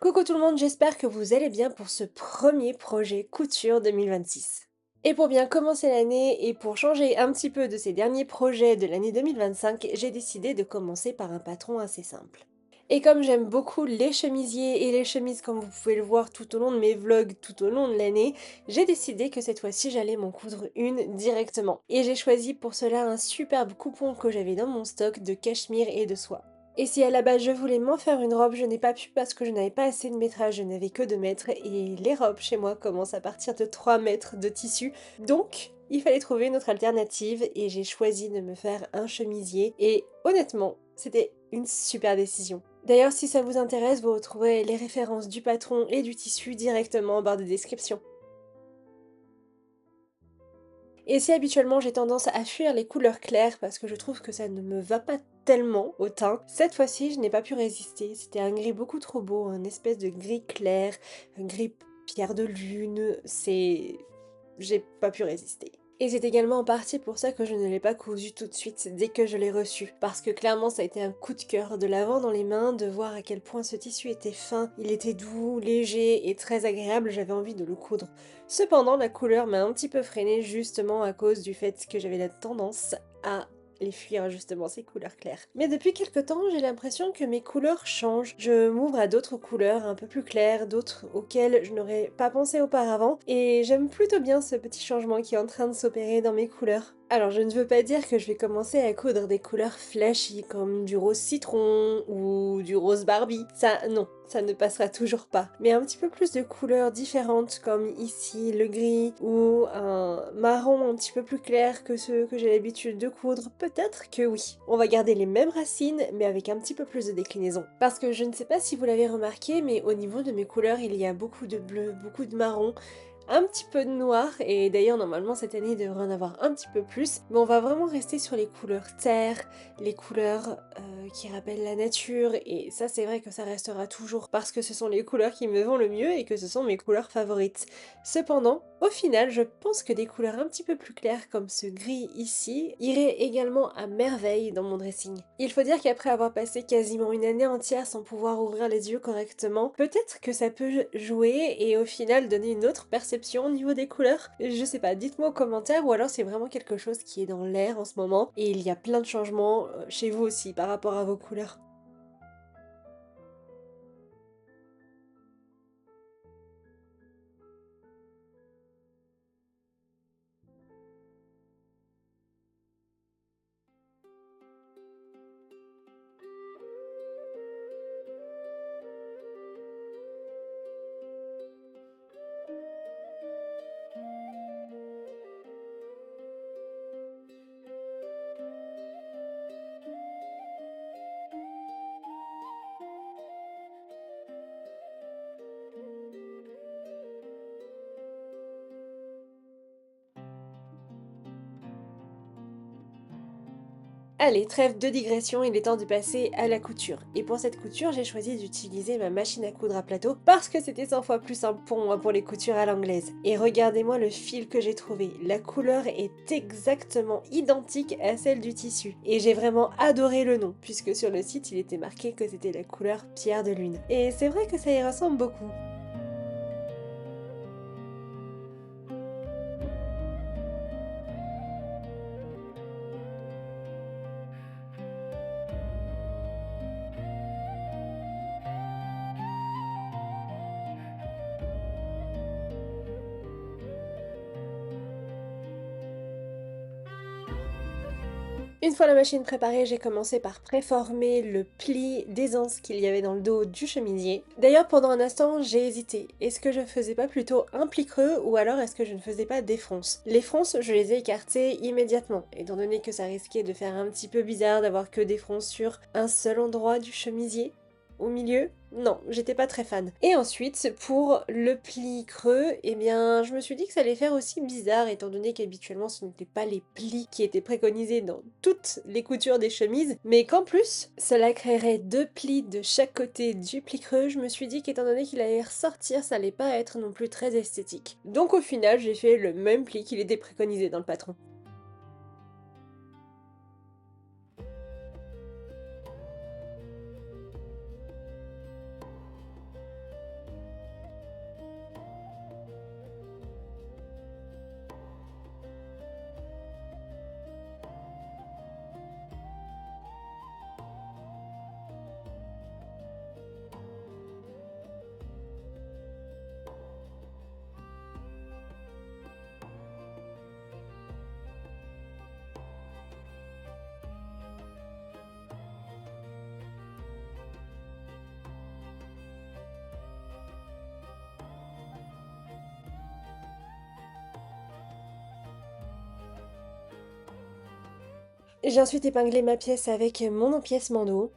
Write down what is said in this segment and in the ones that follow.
Coucou tout le monde, j'espère que vous allez bien pour ce premier projet couture 2026. Et pour bien commencer l'année et pour changer un petit peu de ces derniers projets de l'année 2025, j'ai décidé de commencer par un patron assez simple. Et comme j'aime beaucoup les chemisiers et les chemises comme vous pouvez le voir tout au long de mes vlogs tout au long de l'année, j'ai décidé que cette fois-ci j'allais m'en coudre une directement. Et j'ai choisi pour cela un superbe coupon que j'avais dans mon stock de cachemire et de soie. Et si à la base je voulais m'en faire une robe, je n'ai pas pu parce que je n'avais pas assez de métrage, je n'avais que 2 mètres et les robes chez moi commencent à partir de 3 mètres de tissu. Donc, il fallait trouver une autre alternative et j'ai choisi de me faire un chemisier et honnêtement, c'était une super décision. D'ailleurs, si ça vous intéresse, vous retrouverez les références du patron et du tissu directement en barre de description. Et si habituellement j'ai tendance à fuir les couleurs claires parce que je trouve que ça ne me va pas tellement au teint, cette fois-ci je n'ai pas pu résister. C'était un gris beaucoup trop beau, un espèce de gris clair, un gris pierre de lune, j'ai pas pu résister. Et c'est également en partie pour ça que je ne l'ai pas cousu tout de suite dès que je l'ai reçu. Parce que clairement ça a été un coup de cœur de l'avant dans les mains, de voir à quel point ce tissu était fin, il était doux, léger et très agréable, j'avais envie de le coudre. Cependant la couleur m'a un petit peu freinée justement à cause du fait que j'avais la tendance à les fuir justement ces couleurs claires. Mais depuis quelques temps, j'ai l'impression que mes couleurs changent. Je m'ouvre à d'autres couleurs un peu plus claires, d'autres auxquelles je n'aurais pas pensé auparavant, et j'aime plutôt bien ce petit changement qui est en train de s'opérer dans mes couleurs. Alors je ne veux pas dire que je vais commencer à coudre des couleurs flashy comme du rose citron ou du rose Barbie. Ça, non, ça ne passera toujours pas. Mais un petit peu plus de couleurs différentes comme ici le gris ou un marron un petit peu plus clair que ceux que j'ai l'habitude de coudre, peut-être que oui. On va garder les mêmes racines mais avec un petit peu plus de déclinaison. Parce que je ne sais pas si vous l'avez remarqué mais au niveau de mes couleurs il y a beaucoup de bleu, beaucoup de marron, un petit peu de noir, et d'ailleurs normalement cette année il devrait en avoir un petit peu plus, mais on va vraiment rester sur les couleurs terre, les couleurs qui rappellent la nature, et ça c'est vrai que ça restera toujours parce que ce sont les couleurs qui me vont le mieux et que ce sont mes couleurs favorites. Cependant, au final, je pense que des couleurs un petit peu plus claires comme ce gris ici iraient également à merveille dans mon dressing. Il faut dire qu'après avoir passé quasiment une année entière sans pouvoir ouvrir les yeux correctement, peut-être que ça peut jouer et au final donner une autre perception au niveau des couleurs. Je sais pas, dites-moi aux commentaires ou alors c'est vraiment quelque chose qui est dans l'air en ce moment et il y a plein de changements chez vous aussi par rapport à vos couleurs. Allez, trêve de digression, il est temps de passer à la couture. Et pour cette couture, j'ai choisi d'utiliser ma machine à coudre à plateau parce que c'était 100 fois plus simple pour moi pour les coutures à l'anglaise. Et regardez-moi le fil que j'ai trouvé. La couleur est exactement identique à celle du tissu. Et j'ai vraiment adoré le nom, puisque sur le site, il était marqué que c'était la couleur pierre de lune. Et c'est vrai que ça y ressemble beaucoup. Une fois la machine préparée, j'ai commencé par préformer le pli d'aisance qu'il y avait dans le dos du chemisier. D'ailleurs, pendant un instant, j'ai hésité. Est-ce que je faisais pas plutôt un pli creux ou alors est-ce que je ne faisais pas des fronces? Les fronces, je les ai écartées immédiatement, étant donné que ça risquait de faire un petit peu bizarre d'avoir que des fronces sur un seul endroit du chemisier. Au milieu, non, j'étais pas très fan. Et ensuite, pour le pli creux, eh bien, je me suis dit que ça allait faire aussi bizarre, étant donné qu'habituellement ce n'étaient pas les plis qui étaient préconisés dans toutes les coutures des chemises, mais qu'en plus, cela créerait deux plis de chaque côté du pli creux. Je me suis dit qu'étant donné qu'il allait ressortir, ça allait pas être non plus très esthétique. Donc au final, j'ai fait le même pli qu'il était préconisé dans le patron. J'ai ensuite épinglé ma pièce avec mon empiècement d'eau.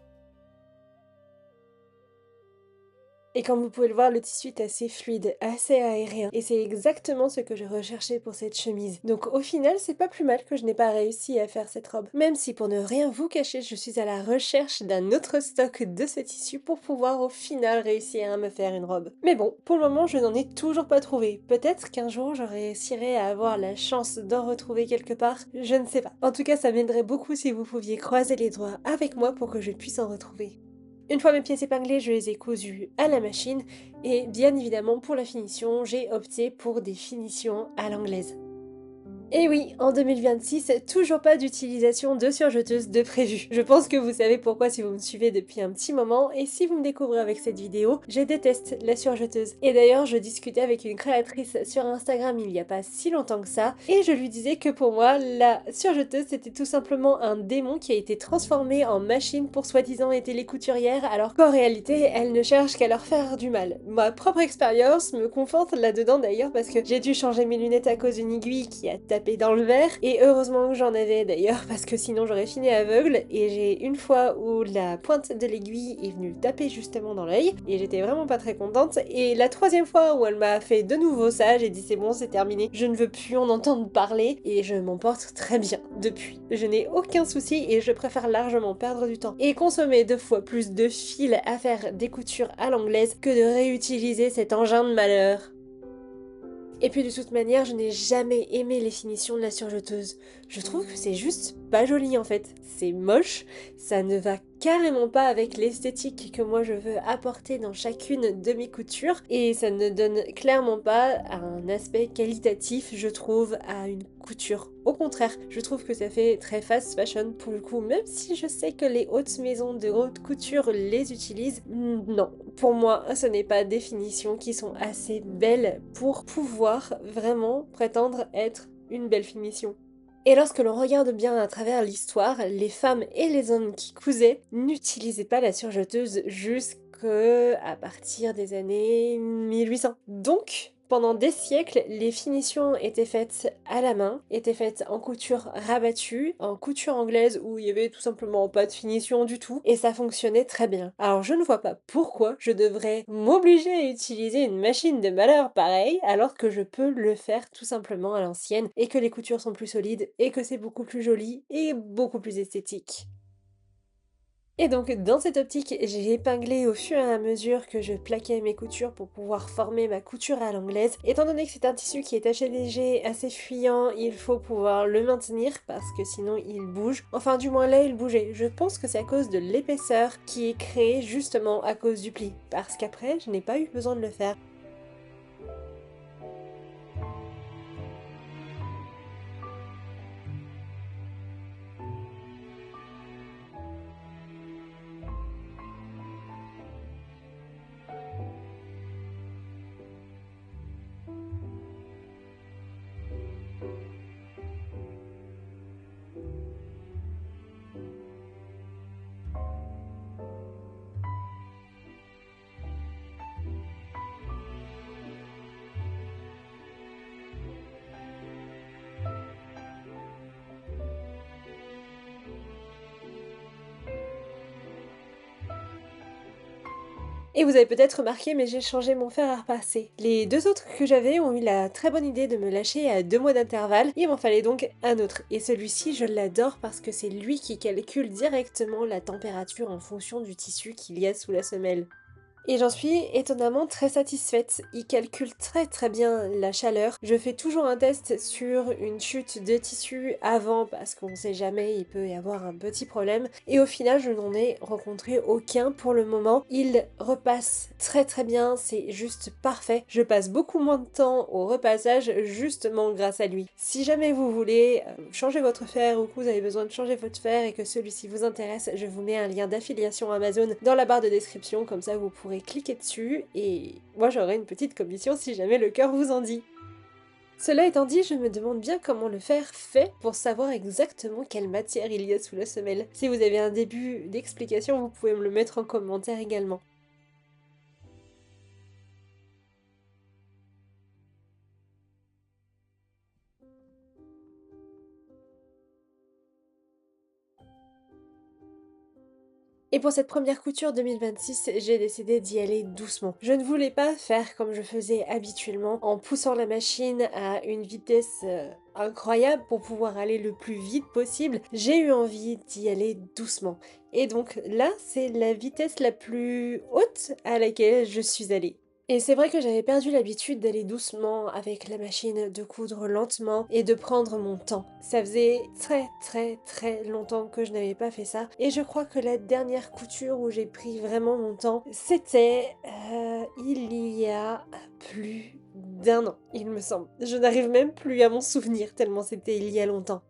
Et comme vous pouvez le voir, le tissu est assez fluide, assez aérien. Et c'est exactement ce que je recherchais pour cette chemise. Donc au final, c'est pas plus mal que je n'ai pas réussi à faire cette robe. Même si pour ne rien vous cacher, je suis à la recherche d'un autre stock de ce tissu pour pouvoir au final réussir à me faire une robe. Mais bon, pour le moment, je n'en ai toujours pas trouvé. Peut-être qu'un jour, je réussirai à avoir la chance d'en retrouver quelque part. Je ne sais pas. En tout cas, ça m'aiderait beaucoup si vous pouviez croiser les doigts avec moi pour que je puisse en retrouver. Une fois mes pièces épinglées, je les ai cousues à la machine et bien évidemment pour la finition, j'ai opté pour des finitions à l'anglaise. Et oui, en 2026, toujours pas d'utilisation de surjeteuse de prévu. Je pense que vous savez pourquoi si vous me suivez depuis un petit moment, et si vous me découvrez avec cette vidéo, je déteste la surjeteuse. Et d'ailleurs, je discutais avec une créatrice sur Instagram il y a pas si longtemps que ça, et je lui disais que pour moi, la surjeteuse c'était tout simplement un démon qui a été transformé en machine pour soi-disant aider les couturières, alors qu'en réalité, elle ne cherche qu'à leur faire du mal. Ma propre expérience me conforte là-dedans d'ailleurs parce que j'ai dû changer mes lunettes à cause d'une aiguille qui a tapé dans le verre, et heureusement que j'en avais d'ailleurs parce que sinon j'aurais fini aveugle, et j'ai une fois où la pointe de l'aiguille est venue taper justement dans l'œil et j'étais vraiment pas très contente, et la troisième fois où elle m'a fait de nouveau ça, j'ai dit c'est bon, c'est terminé, je ne veux plus en entendre parler, et je m'en porte très bien depuis. Je n'ai aucun souci et je préfère largement perdre du temps et consommer 2 fois plus de fil à faire des coutures à l'anglaise que de réutiliser cet engin de malheur. Et puis de toute manière, je n'ai jamais aimé les finitions de la surjeteuse. Je trouve que c'est juste pas joli en fait. C'est moche, ça ne va carrément pas avec l'esthétique que moi je veux apporter dans chacune de mes coutures, et ça ne donne clairement pas un aspect qualitatif, je trouve, à une couture. Au contraire, je trouve que ça fait très fast fashion pour le coup, même si je sais que les hautes maisons de haute couture les utilisent. Non, pour moi, ce n'est pas des finitions qui sont assez belles pour pouvoir vraiment prétendre être une belle finition. Et lorsque l'on regarde bien à travers l'histoire, les femmes et les hommes qui cousaient n'utilisaient pas la surjeteuse jusqu'à partir des années 1800. Donc, pendant des siècles, les finitions étaient faites à la main, étaient faites en couture rabattue, en couture anglaise où il y avait tout simplement pas de finition du tout, et ça fonctionnait très bien. Alors je ne vois pas pourquoi je devrais m'obliger à utiliser une machine de malheur pareille, alors que je peux le faire tout simplement à l'ancienne, et que les coutures sont plus solides, et que c'est beaucoup plus joli, et beaucoup plus esthétique. Et donc dans cette optique, j'ai épinglé au fur et à mesure que je plaquais mes coutures pour pouvoir former ma couture à l'anglaise. Étant donné que c'est un tissu qui est assez léger, assez fuyant, il faut pouvoir le maintenir parce que sinon il bouge. Enfin du moins là il bougeait. Je pense que c'est à cause de l'épaisseur qui est créée justement à cause du pli. Parce qu'après, je n'ai pas eu besoin de le faire. Et vous avez peut-être remarqué, mais j'ai changé mon fer à repasser. Les 2 autres que j'avais ont eu la très bonne idée de me lâcher à 2 mois d'intervalle, il m'en fallait donc un autre. Et celui-ci, je l'adore parce que c'est lui qui calcule directement la température en fonction du tissu qu'il y a sous la semelle. Et j'en suis étonnamment très satisfaite. Il calcule très bien la chaleur. Je fais toujours un test sur une chute de tissu avant parce qu'on sait jamais, il peut y avoir un petit problème. Et au final, je n'en ai rencontré aucun pour le moment. Il repasse très bien, c'est juste parfait. Je passe beaucoup moins de temps au repassage justement grâce à lui. Si jamais vous voulez changer votre fer ou que vous avez besoin de changer votre fer et que celui-ci vous intéresse, je vous mets un lien d'affiliation Amazon dans la barre de description, comme ça vous pourrez cliquer dessus et moi j'aurai une petite commission si jamais le cœur vous en dit. Cela étant dit, je me demande bien comment le fer fait pour savoir exactement quelle matière il y a sous la semelle. Si vous avez un début d'explication, vous pouvez me le mettre en commentaire également. Et pour cette première couture 2026, j'ai décidé d'y aller doucement. Je ne voulais pas faire comme je faisais habituellement, en poussant la machine à une vitesse incroyable pour pouvoir aller le plus vite possible. J'ai eu envie d'y aller doucement. Et donc là, c'est la vitesse la plus haute à laquelle je suis allée. Et c'est vrai que j'avais perdu l'habitude d'aller doucement avec la machine, de coudre lentement et de prendre mon temps. Ça faisait très très très longtemps que je n'avais pas fait ça. Et je crois que la dernière couture où j'ai pris vraiment mon temps, c'était il y a plus d'1 an, il me semble. Je n'arrive même plus à m'en souvenir tellement c'était il y a longtemps.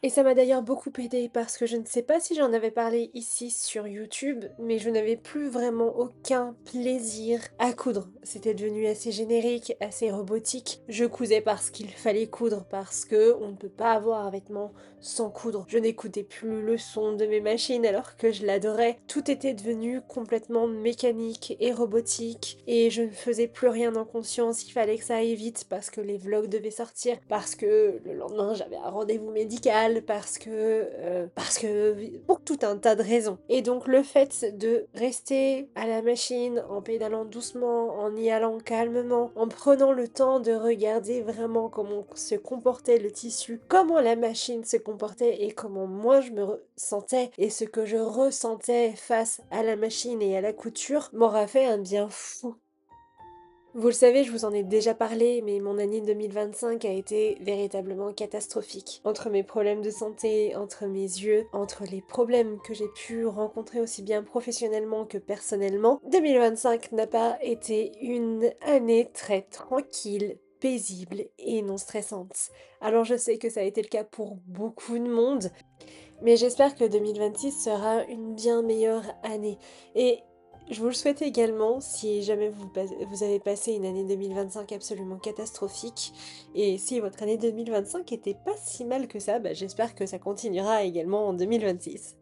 Et ça m'a d'ailleurs beaucoup aidé parce que je ne sais pas si j'en avais parlé ici sur YouTube, mais je n'avais plus vraiment aucun plaisir à coudre. C'était devenu assez générique, assez robotique. Je cousais parce qu'il fallait coudre, parce que on ne peut pas avoir un vêtement sans coudre. Je n'écoutais plus le son de mes machines alors que je l'adorais. Tout était devenu complètement mécanique et robotique et je ne faisais plus rien en conscience. Il fallait que ça aille vite parce que les vlogs devaient sortir, parce que le lendemain j'avais un rendez-vous médical, pour tout un tas de raisons. Et donc le fait de rester à la machine en pédalant doucement, en y allant calmement, en prenant le temps de regarder vraiment comment se comportait le tissu, comment la machine se comportait et comment moi je me sentais et ce que je ressentais face à la machine et à la couture m'aura fait un bien fou. Vous le savez, je vous en ai déjà parlé, mais mon année 2025 a été véritablement catastrophique. Entre mes problèmes de santé, entre mes yeux, entre les problèmes que j'ai pu rencontrer aussi bien professionnellement que personnellement, 2025 n'a pas été une année très tranquille, paisible et non stressante. Alors je sais que ça a été le cas pour beaucoup de monde, mais j'espère que 2026 sera une bien meilleure année. Et je vous le souhaite également si jamais vous avez passé une année 2025 absolument catastrophique. Et si votre année 2025 était pas si mal que ça, bah, j'espère que ça continuera également en 2026.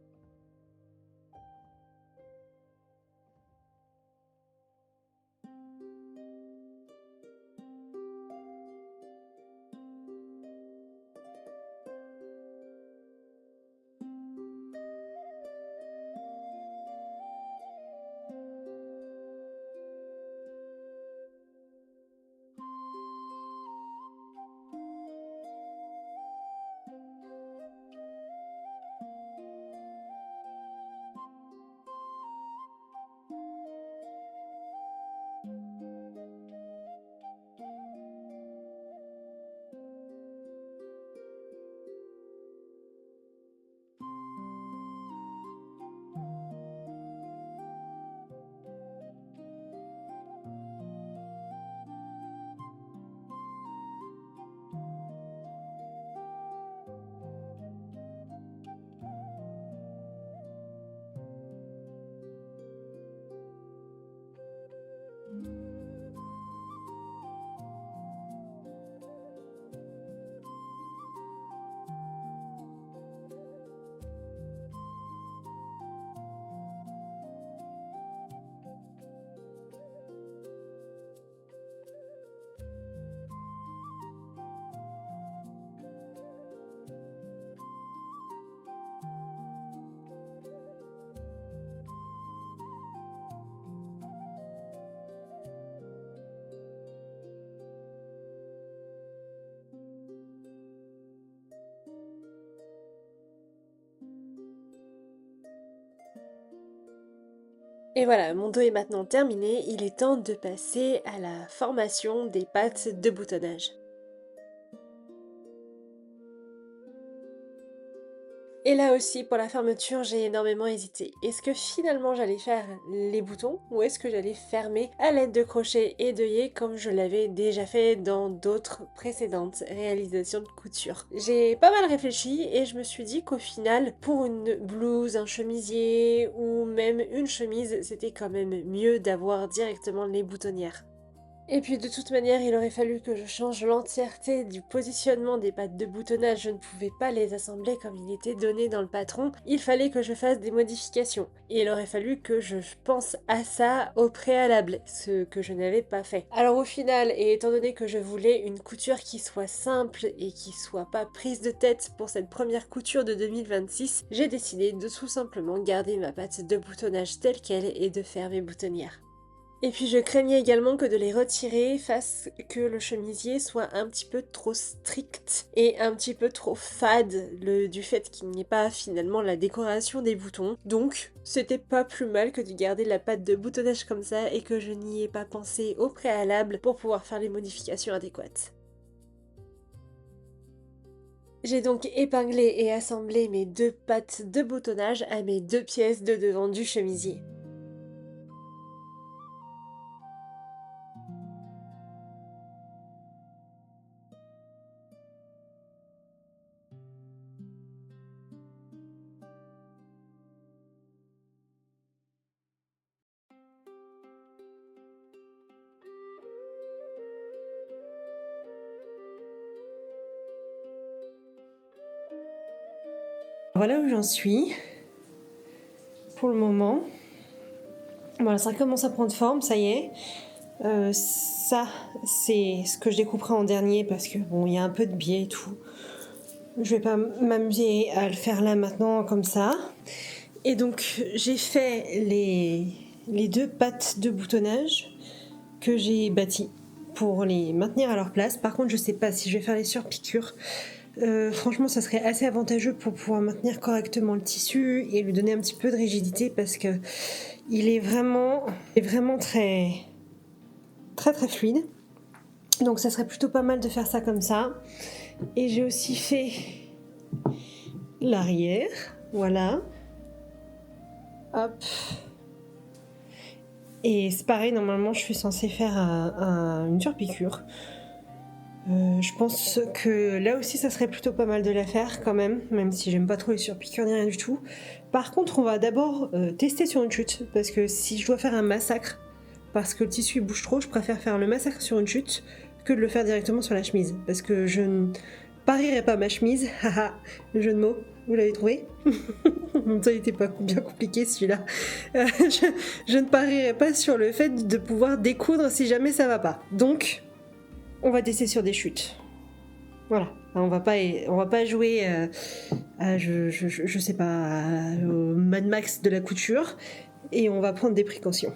Et voilà, mon dos est maintenant terminé, il est temps de passer à la formation des pattes de boutonnage. Et là aussi, pour la fermeture, j'ai énormément hésité. Est-ce que finalement j'allais faire les boutons ou est-ce que j'allais fermer à l'aide de crochets et d'œillets comme je l'avais déjà fait dans d'autres précédentes réalisations de couture? J'ai pas mal réfléchi et je me suis dit qu'au final, pour une blouse, un chemisier ou même une chemise, c'était quand même mieux d'avoir directement les boutonnières. Et puis de toute manière, il aurait fallu que je change l'entièreté du positionnement des pattes de boutonnage, je ne pouvais pas les assembler comme il était donné dans le patron, il fallait que je fasse des modifications. Et il aurait fallu que je pense à ça au préalable, ce que je n'avais pas fait. Alors au final, et étant donné que je voulais une couture qui soit simple et qui soit pas prise de tête pour cette première couture de 2026, j'ai décidé de tout simplement garder ma patte de boutonnage telle qu'elle et de faire mes boutonnières. Et puis je craignais également que de les retirer fasse que le chemisier soit un petit peu trop strict et un petit peu trop fade du fait qu'il n'y ait pas finalement la décoration des boutons. Donc c'était pas plus mal que de garder la patte de boutonnage comme ça et que je n'y ai pas pensé au préalable pour pouvoir faire les modifications adéquates. J'ai donc épinglé et assemblé mes deux pattes de boutonnage à mes deux pièces de devant du chemisier. Voilà où j'en suis pour le moment. Voilà, ça commence à prendre forme, ça y est. Ça, c'est ce que je découperai en dernier parce que bon, il y a un peu de biais et tout. Je vais pas m'amuser à le faire là maintenant comme ça. Et donc, j'ai fait les deux pattes de boutonnage que j'ai bâties pour les maintenir à leur place. Par contre, je sais pas si je vais faire les surpiqûres. Franchement, ça serait assez avantageux pour pouvoir maintenir correctement le tissu et lui donner un petit peu de rigidité parce que il est vraiment très très très fluide. Donc ça serait plutôt pas mal de faire ça comme ça. Et j'ai aussi fait l'arrière, voilà. Hop. Et c'est pareil, normalement je suis censée faire une surpiqûre. Je pense que là aussi ça serait plutôt pas mal de la faire quand même si j'aime pas trop les surpiqûres ni rien du tout. Par contre on va d'abord tester sur une chute, parce que si je dois faire un massacre, parce que le tissu bouge trop, je préfère faire le massacre sur une chute que de le faire directement sur la chemise, parce que je ne parierai pas ma chemise, haha, le jeu de mots, vous l'avez trouvé? Ça n'était pas bien compliqué celui-là. Je ne parierai pas sur le fait de pouvoir découdre si jamais ça va pas. Donc, on va tester sur des chutes. Voilà, on va pas jouer je sais pas, au Mad Max de la couture, et on va prendre des précautions.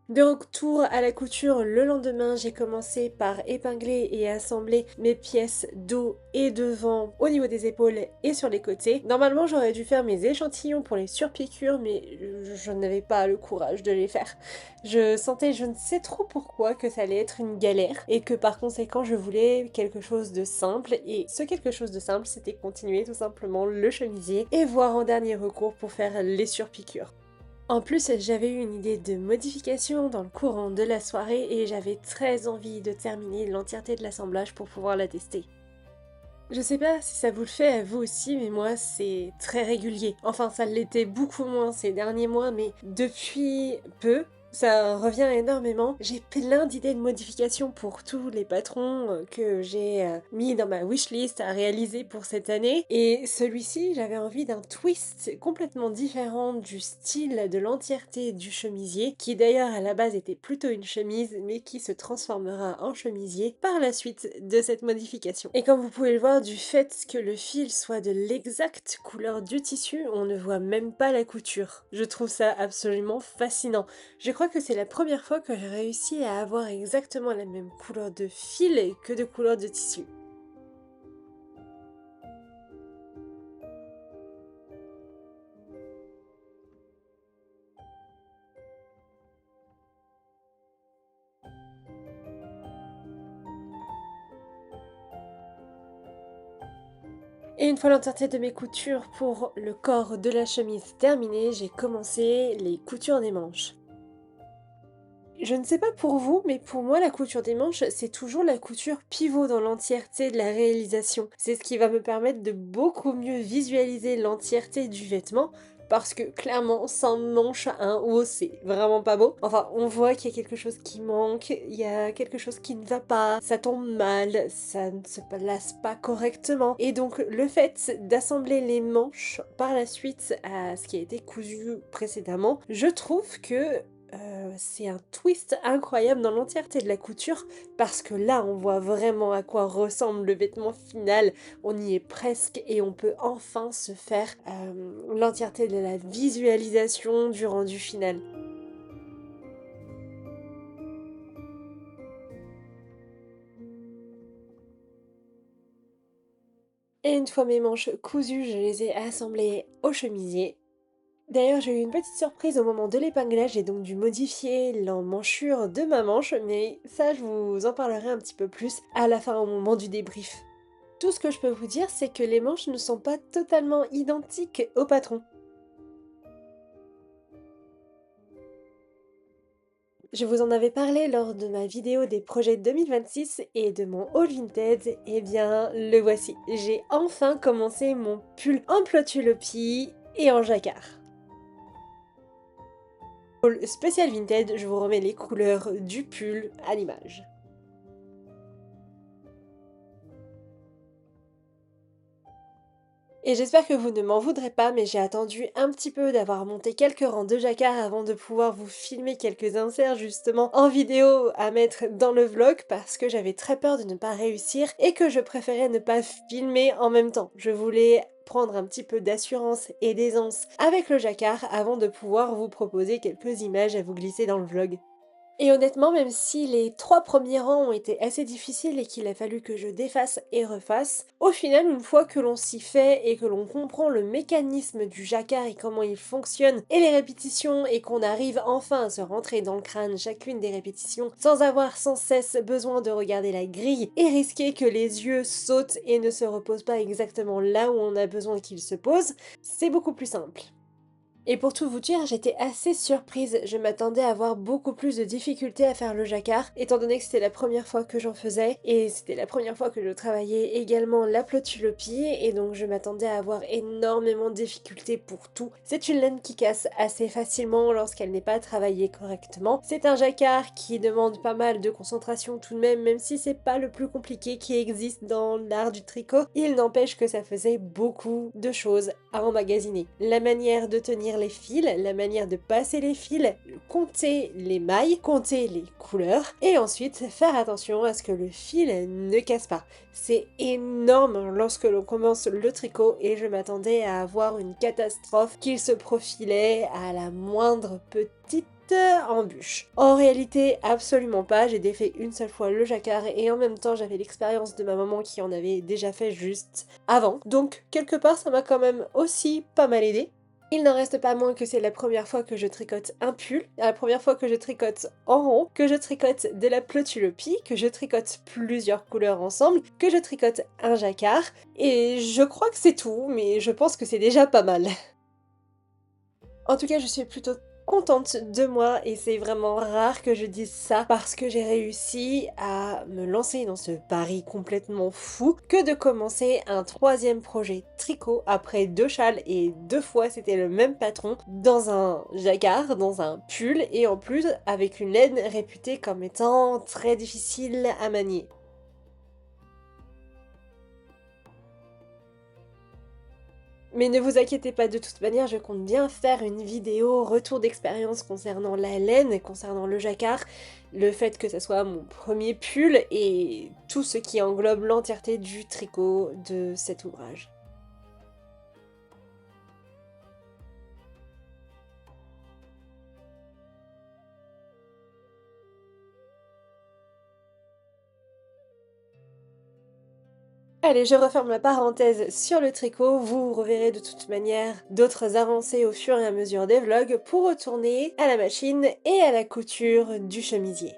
De retour à la couture le lendemain, j'ai commencé par épingler et assembler mes pièces dos et devant au niveau des épaules et sur les côtés. Normalement j'aurais dû faire mes échantillons pour les surpiqûres, mais je n'avais pas le courage de les faire. Je sentais, je ne sais trop pourquoi, que ça allait être une galère et que par conséquent je voulais quelque chose de simple, et ce quelque chose de simple c'était continuer tout simplement le chemisier et voir en dernier recours pour faire les surpiqûres. En plus, j'avais eu une idée de modification dans le courant de la soirée et j'avais très envie de terminer l'entièreté de l'assemblage pour pouvoir la tester. Je sais pas si ça vous le fait à vous aussi, mais moi c'est très régulier. Enfin, ça l'était beaucoup moins ces derniers mois, mais depuis peu, ça revient énormément. J'ai plein d'idées de modifications pour tous les patrons que j'ai mis dans ma wishlist à réaliser pour cette année. Et celui-ci, j'avais envie d'un twist complètement différent du style de l'entièreté du chemisier, qui d'ailleurs à la base était plutôt une chemise, mais qui se transformera en chemisier par la suite de cette modification. Et comme vous pouvez le voir, du fait que le fil soit de l'exacte couleur du tissu, on ne voit même pas la couture. Je trouve ça absolument fascinant. Je crois que c'est la première fois que j'ai réussi à avoir exactement la même couleur de fil que de couleur de tissu. Et une fois l'entièreté de mes coutures pour le corps de la chemise terminée, j'ai commencé les coutures des manches. Je ne sais pas pour vous, mais pour moi, la couture des manches, c'est toujours la couture pivot dans l'entièreté de la réalisation. C'est ce qui va me permettre de beaucoup mieux visualiser l'entièreté du vêtement, parce que clairement, sans manche à un haut, c'est vraiment pas beau. Enfin, on voit qu'il y a quelque chose qui manque, il y a quelque chose qui ne va pas, ça tombe mal, ça ne se place pas correctement. Et donc, le fait d'assembler les manches par la suite à ce qui a été cousu précédemment, je trouve que c'est un twist incroyable dans l'entièreté de la couture parce que là, on voit vraiment à quoi ressemble le vêtement final. On y est presque et on peut enfin se faire l'entièreté de la visualisation du rendu final. Et une fois mes manches cousues, je les ai assemblées au chemisier. D'ailleurs, j'ai eu une petite surprise au moment de l'épinglage, j'ai donc dû modifier l'emmanchure de ma manche, mais ça, je vous en parlerai un petit peu plus à la fin au moment du débrief. Tout ce que je peux vous dire, c'est que les manches ne sont pas totalement identiques au patron. Je vous en avais parlé lors de ma vidéo des projets 2026 et de mon haul vintage, et bien le voici. J'ai enfin commencé mon pull en plotulopie et en jacquard. Haul spécial vintage, je vous remets les couleurs du pull à l'image. Et j'espère que vous ne m'en voudrez pas, mais j'ai attendu un petit peu d'avoir monté quelques rangs de jacquard avant de pouvoir vous filmer quelques inserts justement en vidéo à mettre dans le vlog parce que j'avais très peur de ne pas réussir et que je préférais ne pas filmer en même temps. Je voulais prendre un petit peu d'assurance et d'aisance avec le jacquard avant de pouvoir vous proposer quelques images à vous glisser dans le vlog. Et honnêtement, même si les 3 premiers rangs ont été assez difficiles et qu'il a fallu que je défasse et refasse, au final, une fois que l'on s'y fait et que l'on comprend le mécanisme du jacquard et comment il fonctionne, et les répétitions, et qu'on arrive enfin à se rentrer dans le crâne chacune des répétitions, sans avoir sans cesse besoin de regarder la grille et risquer que les yeux sautent et ne se reposent pas exactement là où on a besoin qu'ils se posent, c'est beaucoup plus simple. Et pour tout vous dire, j'étais assez surprise, je m'attendais à avoir beaucoup plus de difficultés à faire le jacquard, étant donné que c'était la première fois que j'en faisais, et c'était la première fois que je travaillais également la plotulopie, et donc je m'attendais à avoir énormément de difficultés pour tout. C'est une laine qui casse assez facilement lorsqu'elle n'est pas travaillée correctement. C'est un jacquard qui demande pas mal de concentration tout de même, même si c'est pas le plus compliqué qui existe dans l'art du tricot. Il n'empêche que ça faisait beaucoup de choses à emmagasiner. La manière de tenir les fils, la manière de passer les fils, compter les mailles, compter les couleurs et ensuite faire attention à ce que le fil ne casse pas. C'est énorme lorsque l'on commence le tricot et je m'attendais à avoir une catastrophe qu'il se profilait à la moindre petite embûche. En réalité, absolument pas. J'ai défait une seule fois le jacquard et en même temps j'avais l'expérience de ma maman qui en avait déjà fait juste avant. Donc quelque part ça m'a quand même aussi pas mal aidé. Il n'en reste pas moins que c'est la première fois que je tricote un pull, la première fois que je tricote en rond, que je tricote de la plotulopie, que je tricote plusieurs couleurs ensemble, que je tricote un jacquard, et je crois que c'est tout, mais je pense que c'est déjà pas mal. En tout cas, je suis plutôt contente de moi et c'est vraiment rare que je dise ça parce que j'ai réussi à me lancer dans ce pari complètement fou que de commencer un troisième projet tricot après 2 châles et 2 fois c'était le même patron dans un jacquard, dans un pull et en plus avec une laine réputée comme étant très difficile à manier. Mais ne vous inquiétez pas, de toute manière, je compte bien faire une vidéo retour d'expérience concernant la laine, concernant le jacquard, le fait que ça soit mon premier pull et tout ce qui englobe l'entièreté du tricot de cet ouvrage. Allez, je referme la parenthèse sur le tricot, vous reverrez de toute manière d'autres avancées au fur et à mesure des vlogs pour retourner à la machine et à la couture du chemisier.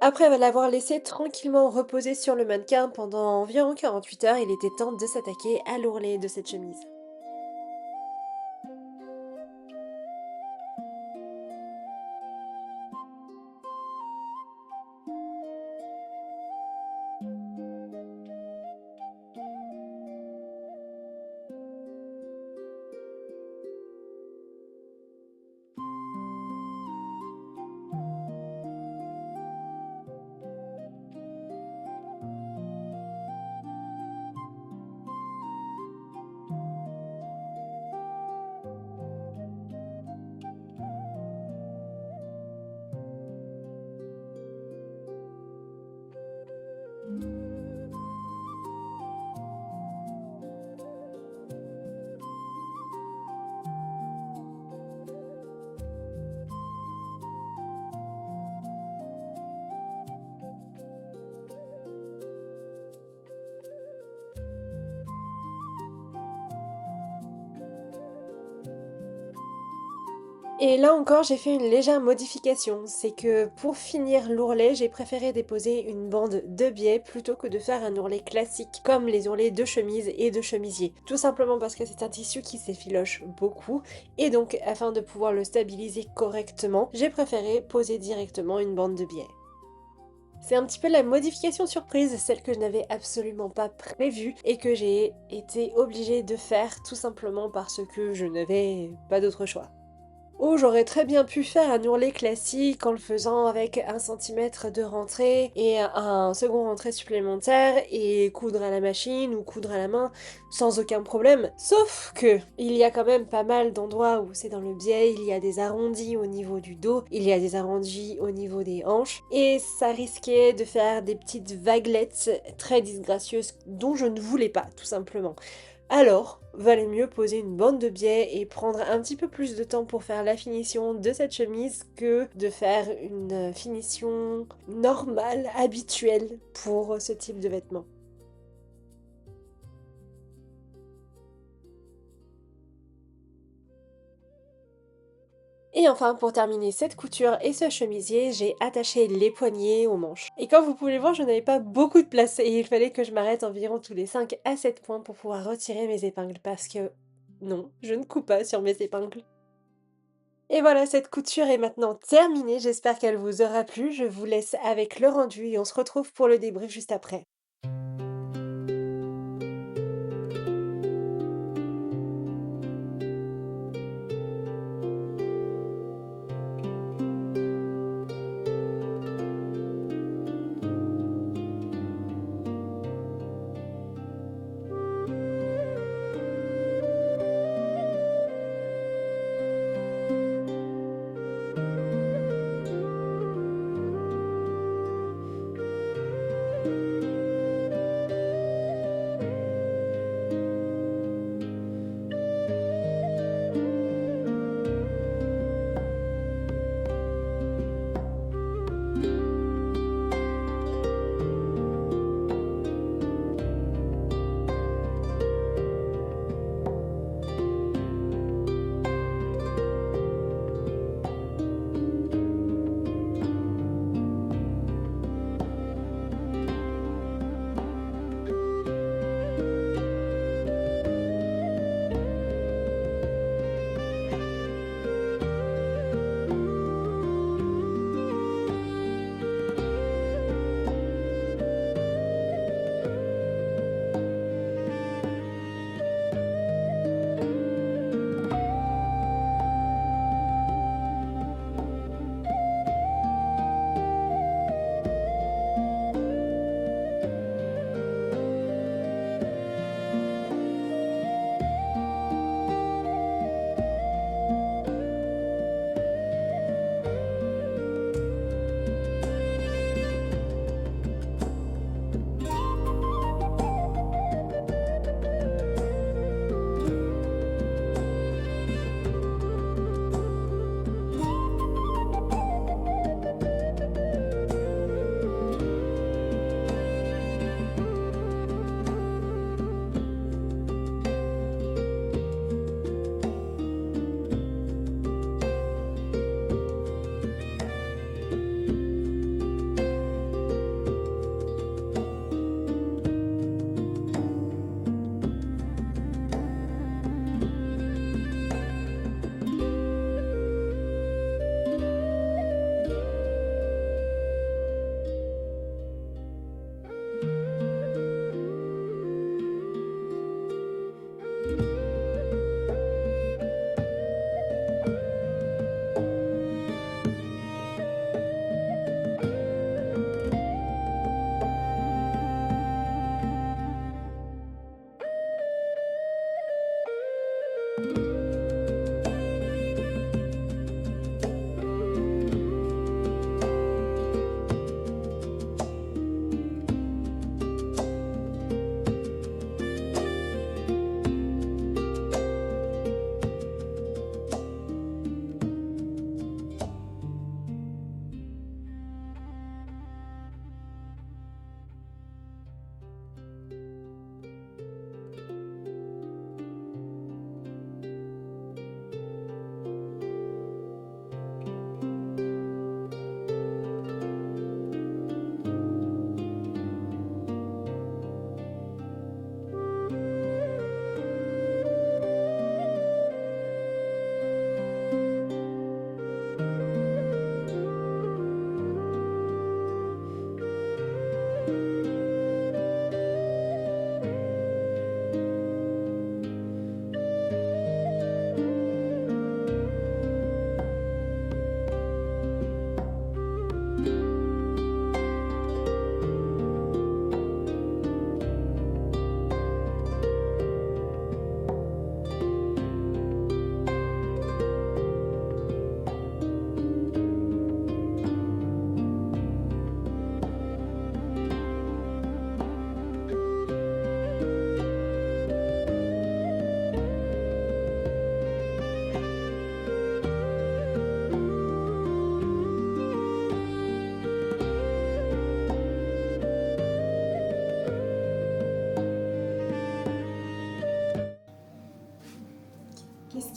Après l'avoir laissé tranquillement reposer sur le mannequin pendant environ 48 heures, il était temps de s'attaquer à l'ourlet de cette chemise. Et là encore, j'ai fait une légère modification. C'est que pour finir l'ourlet, j'ai préféré déposer une bande de biais plutôt que de faire un ourlet classique, comme les ourlets de chemise et de chemisier. Tout simplement parce que c'est un tissu qui s'effiloche beaucoup, et donc afin de pouvoir le stabiliser correctement, j'ai préféré poser directement une bande de biais. C'est un petit peu la modification surprise, celle que je n'avais absolument pas prévue et que j'ai été obligée de faire tout simplement parce que je n'avais pas d'autre choix. Oh, j'aurais très bien pu faire un ourlet classique en le faisant avec 1 cm de rentrée et un second rentrée supplémentaire et coudre à la machine ou coudre à la main sans aucun problème. Sauf que il y a quand même pas mal d'endroits où c'est dans le biais, il y a des arrondis au niveau du dos, il y a des arrondis au niveau des hanches et ça risquait de faire des petites vaguelettes très disgracieuses dont je ne voulais pas tout simplement. Alors, valait mieux poser une bande de biais et prendre un petit peu plus de temps pour faire la finition de cette chemise que de faire une finition normale, habituelle pour ce type de vêtements. Et enfin, pour terminer cette couture et ce chemisier, j'ai attaché les poignets aux manches. Et comme vous pouvez le voir, je n'avais pas beaucoup de place et il fallait que je m'arrête environ tous les 5 à 7 points pour pouvoir retirer mes épingles parce que non, je ne coupe pas sur mes épingles. Et voilà, cette couture est maintenant terminée, j'espère qu'elle vous aura plu. Je vous laisse avec le rendu et on se retrouve pour le débrief juste après.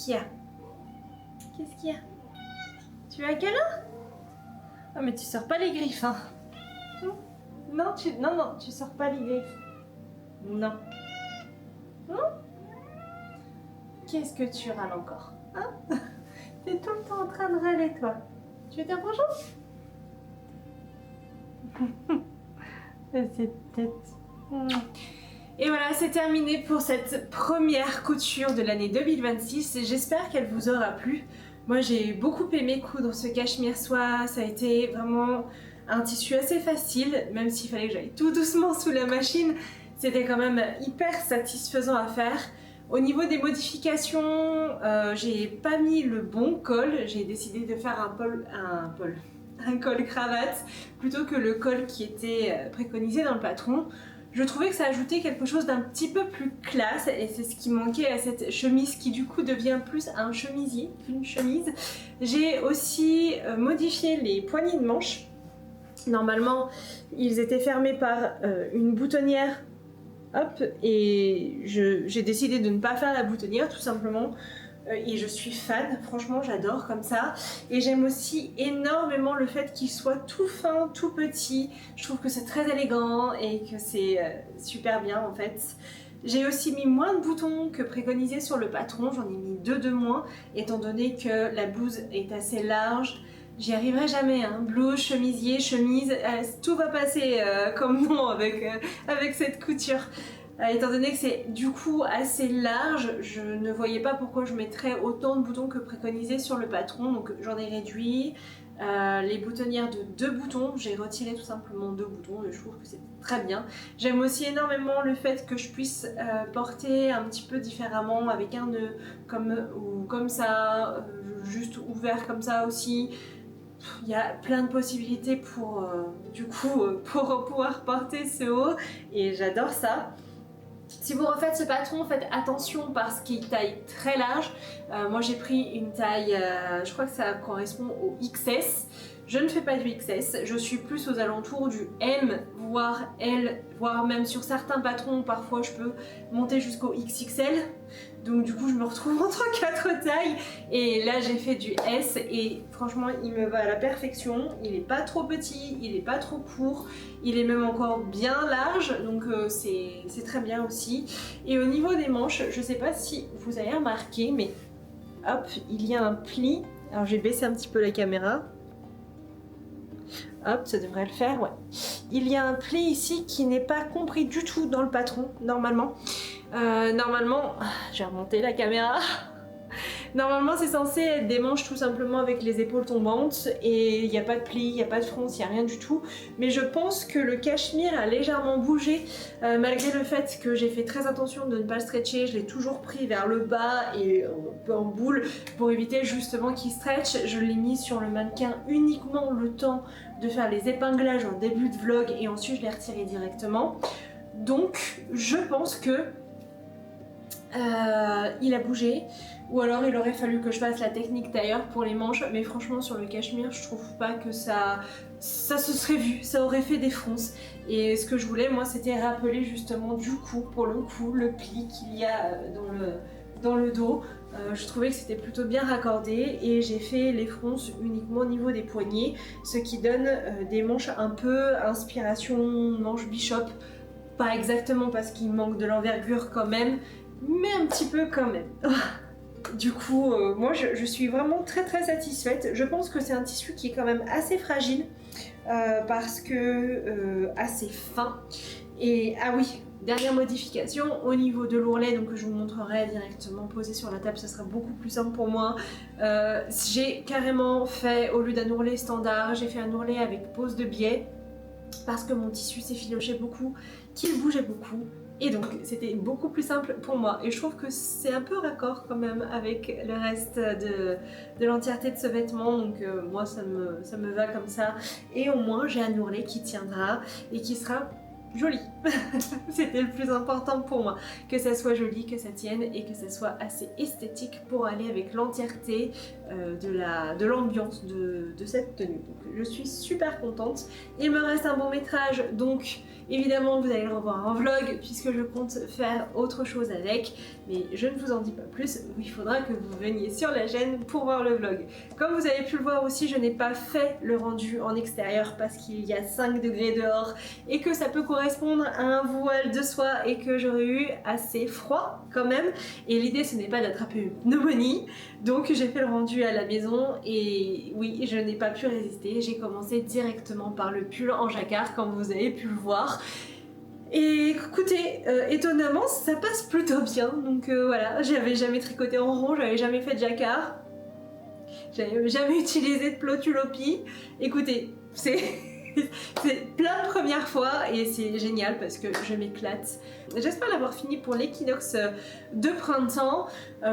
qu'il y a? Qu'est-ce qu'il y a? Tu as un câlin? Ah mais tu sors pas les griffes, hein? Non, tu sors pas les griffes. Non. Qu'est-ce que tu râles encore? Hein? T'es tout le temps en train de râler, toi. Tu veux dire bonjour? Cette tête. Et voilà, c'est terminé pour cette première couture de l'année 2026. J'espère qu'elle vous aura plu. Moi, j'ai beaucoup aimé coudre ce cachemire soie. Ça a été vraiment un tissu assez facile, même s'il fallait que j'aille tout doucement sous la machine. C'était quand même hyper satisfaisant à faire. Au niveau des modifications, j'ai pas mis le bon col. J'ai décidé de faire un col cravate plutôt que le col qui était préconisé dans le patron. Je trouvais que ça ajoutait quelque chose d'un petit peu plus classe et c'est ce qui manquait à cette chemise qui du coup devient plus un chemisier qu'une chemise. J'ai aussi modifié les poignées de manches. Normalement, ils étaient fermés par une boutonnière. Hop, et j'ai décidé de ne pas faire la boutonnière tout simplement. Et je suis fan, franchement j'adore comme ça. Et j'aime aussi énormément le fait qu'il soit tout fin, tout petit. Je trouve que c'est très élégant et que c'est super bien en fait. J'ai aussi mis moins de boutons que préconisé sur le patron, j'en ai mis 2 de moins, étant donné que la blouse est assez large. J'y arriverai jamais, hein. Blouse, chemisier, chemise, tout va passer comme nom avec cette couture. Étant donné que c'est du coup assez large, je ne voyais pas pourquoi je mettrais autant de boutons que préconisé sur le patron, donc j'en ai réduit. Les boutonnières de 2 boutons, j'ai retiré tout simplement 2 boutons et je trouve que c'est très bien. J'aime aussi énormément le fait que je puisse porter un petit peu différemment avec un nœud comme ça, juste ouvert comme ça aussi. Il y a plein de possibilités pour pouvoir porter ce haut et j'adore ça. Si vous refaites ce patron, faites attention parce qu'il taille très large. Moi j'ai pris une taille, je crois que ça correspond au XS. Je ne fais pas du XS, je suis plus aux alentours du M, voire L, voire même sur certains patrons, parfois je peux monter jusqu'au XXL. Donc du coup je me retrouve entre 4 tailles et là j'ai fait du S et franchement il me va à la perfection. Il est pas trop petit, il est pas trop court, il est même encore bien large donc c'est très bien aussi. Et au niveau des manches, je sais pas si vous avez remarqué mais hop il y a un pli. Alors j'ai baissé un petit peu la caméra. Hop, ça devrait le faire, ouais. Il y a un pli ici qui n'est pas compris du tout dans le patron, normalement. Normalement, j'ai remonté la caméra. Normalement, c'est censé être des manches tout simplement avec les épaules tombantes et il n'y a pas de pli, il n'y a pas de fronce, il n'y a rien du tout. Mais je pense que le cachemire a légèrement bougé malgré le fait que j'ai fait très attention de ne pas le stretcher. Je l'ai toujours pris vers le bas et un peu en boule pour éviter justement qu'il stretch. Je l'ai mis sur le mannequin uniquement le temps de faire les épinglages en début de vlog et ensuite je l'ai retiré directement. Donc je pense que il a bougé. Ou alors il aurait fallu que je fasse la technique tailleur pour les manches, mais franchement sur le cachemire je trouve pas que ça se serait vu, ça aurait fait des fronces. Et ce que je voulais moi c'était rappeler justement du coup pour le coup le pli qu'il y a dans le dos. Je trouvais que c'était plutôt bien raccordé et j'ai fait les fronces uniquement au niveau des poignets, ce qui donne des manches un peu inspiration manche bishop. Pas exactement parce qu'il manque de l'envergure quand même, mais un petit peu quand même. Du coup, moi je suis vraiment très satisfaite. Je pense que c'est un tissu qui est quand même assez fragile parce que assez fin. Et ah oui, dernière modification au niveau de l'ourlet, donc je vous montrerai directement posé sur la table, ça sera beaucoup plus simple pour moi. J'ai carrément fait, au lieu d'un ourlet standard, j'ai fait un ourlet avec pose de biais parce que mon tissu s'effilochait beaucoup, qu'il bougeait beaucoup. Et donc c'était beaucoup plus simple pour moi et je trouve que c'est un peu raccord quand même avec le reste de l'entièreté de ce vêtement, donc moi ça me va comme ça et au moins j'ai un ourlet qui tiendra et qui sera joli. C'était le plus important pour moi, que ça soit joli, que ça tienne et que ça soit assez esthétique pour aller avec l'entièreté de l'ambiance de cette tenue. Donc je suis super contente. Il me reste un bon métrage, donc évidemment vous allez le revoir en vlog puisque je compte faire autre chose avec, mais je ne vous en dis pas plus, il faudra que vous veniez sur la chaîne pour voir le vlog. Comme vous avez pu le voir aussi, je n'ai pas fait le rendu en extérieur parce qu'il y a 5 degrés dehors et que ça peut correspondre à un voile de soie et que j'aurais eu assez froid quand même, et l'idée ce n'est pas d'attraper une pneumonie, donc j'ai fait le rendu à la maison et oui, je n'ai pas pu résister, j'ai commencé directement par le pull en jacquard comme vous avez pu le voir. Et écoutez, étonnamment ça passe plutôt bien, donc voilà, j'avais jamais tricoté en rond, j'avais jamais fait de jacquard, j'avais jamais utilisé de plotulopie. Écoutez, c'est plein de premières fois et c'est génial parce que je m'éclate. J'espère l'avoir fini pour l'équinoxe de printemps,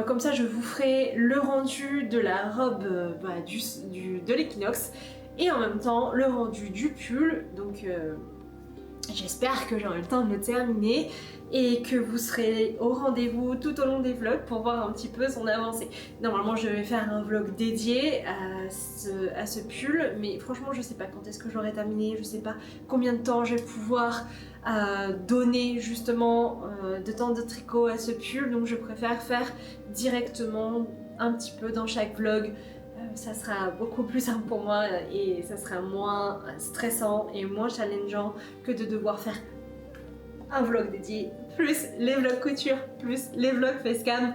comme ça je vous ferai le rendu de la robe de l'équinoxe et en même temps le rendu du pull, donc j'espère que j'aurai le temps de le terminer et que vous serez au rendez-vous tout au long des vlogs pour voir un petit peu son avancée. Normalement je vais faire un vlog dédié à ce pull, mais franchement je sais pas quand est-ce que j'aurai terminé, je sais pas combien de temps je vais pouvoir donner justement de temps de tricot à ce pull, donc je préfère faire directement un petit peu dans chaque vlog. Ça sera beaucoup plus simple pour moi et ça sera moins stressant et moins challengeant que de devoir faire un vlog dédié, plus les vlogs couture, plus les vlogs facecam.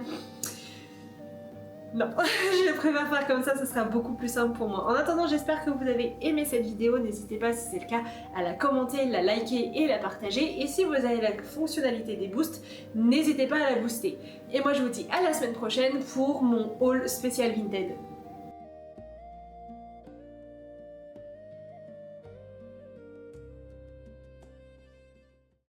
Non, je préfère faire comme ça, ce sera beaucoup plus simple pour moi. En attendant, j'espère que vous avez aimé cette vidéo. N'hésitez pas, si c'est le cas, à la commenter, la liker et la partager. Et si vous avez la fonctionnalité des boosts, n'hésitez pas à la booster. Et moi, je vous dis à la semaine prochaine pour mon haul spécial Vinted.